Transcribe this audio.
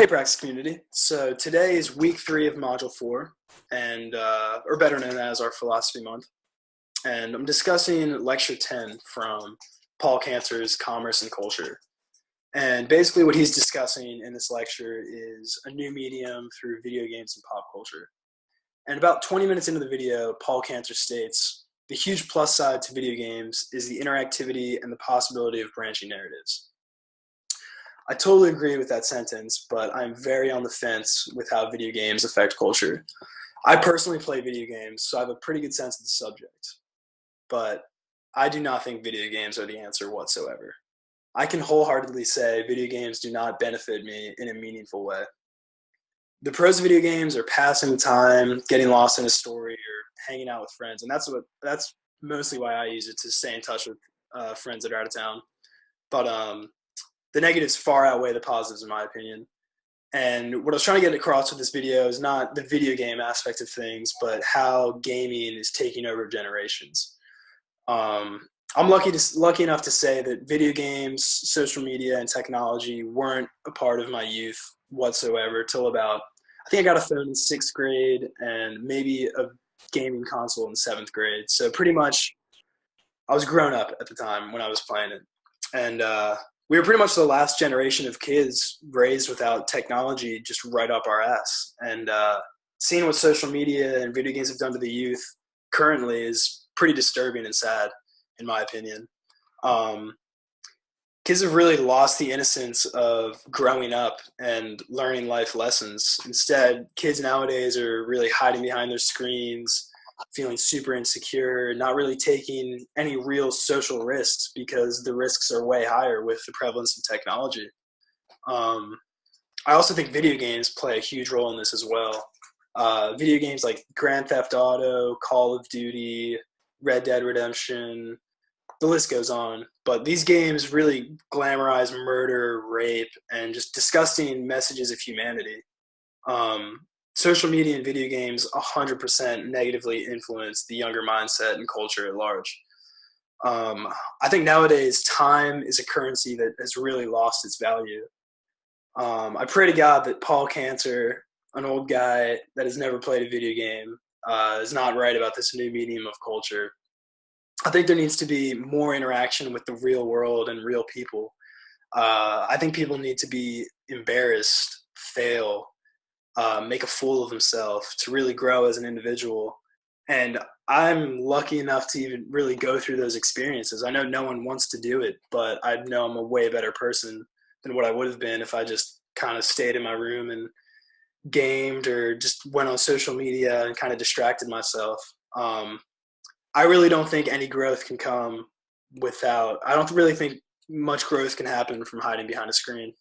Hey, Praxis community. So today is week 3 of Module 4, and or better known as our Philosophy Month. And I'm discussing Lecture 10 from Paul Cantor's Commerce and Culture. And basically what he's discussing in this lecture is a new medium through video games and pop culture. And about 20 minutes into the video, Paul Cantor states, the huge plus side to video games is the interactivity and the possibility of branching narratives. I totally agree with that sentence, but I'm very on the fence with how video games affect culture. I personally play video games, so I have a pretty good sense of the subject, but I do not think video games are the answer whatsoever. I can wholeheartedly say video games do not benefit me in a meaningful way. The pros of video games are passing the time, getting lost in a story, or hanging out with friends, and that's mostly why I use it, to stay in touch with friends that are out of town. But the negatives far outweigh the positives, in my opinion. And what I was trying to get across with this video is not the video game aspect of things, but how gaming is taking over generations. I'm lucky enough to say that video games, social media, and technology weren't a part of my youth whatsoever till about, I think I got a phone in 6th grade and maybe a gaming console in 7th grade. So pretty much I was grown up at the time when I was playing it. And we were pretty much the last generation of kids raised without technology just right up our ass. And seeing what social media and video games have done to the youth currently is pretty disturbing and sad, in my opinion. Kids have really lost the innocence of growing up and learning life lessons. Instead, kids nowadays are really hiding behind their screens, feeling super insecure, not really taking any real social risks because the risks are way higher with the prevalence of technology. I also think video games play a huge role in this as well. Video games like Grand Theft Auto, Call of Duty, Red Dead Redemption, the list goes on. But these games really glamorize murder, rape, and just disgusting messages of humanity. Social media and video games 100% negatively influence the younger mindset and culture at large. I think nowadays time is a currency that has really lost its value. I pray to God that Paul Cantor, an old guy that has never played a video game, is not right about this new medium of culture. I think there needs to be more interaction with the real world and real people. I think people need to be embarrassed, fail, make a fool of himself to really grow as an individual. And I'm lucky enough to even really go through those experiences. I know no one wants to do it, but I know I'm a way better person than what I would have been if I just kind of stayed in my room and gamed or just went on social media and kind of distracted myself. I really don't think any growth can come I don't really think much growth can happen from hiding behind a screen.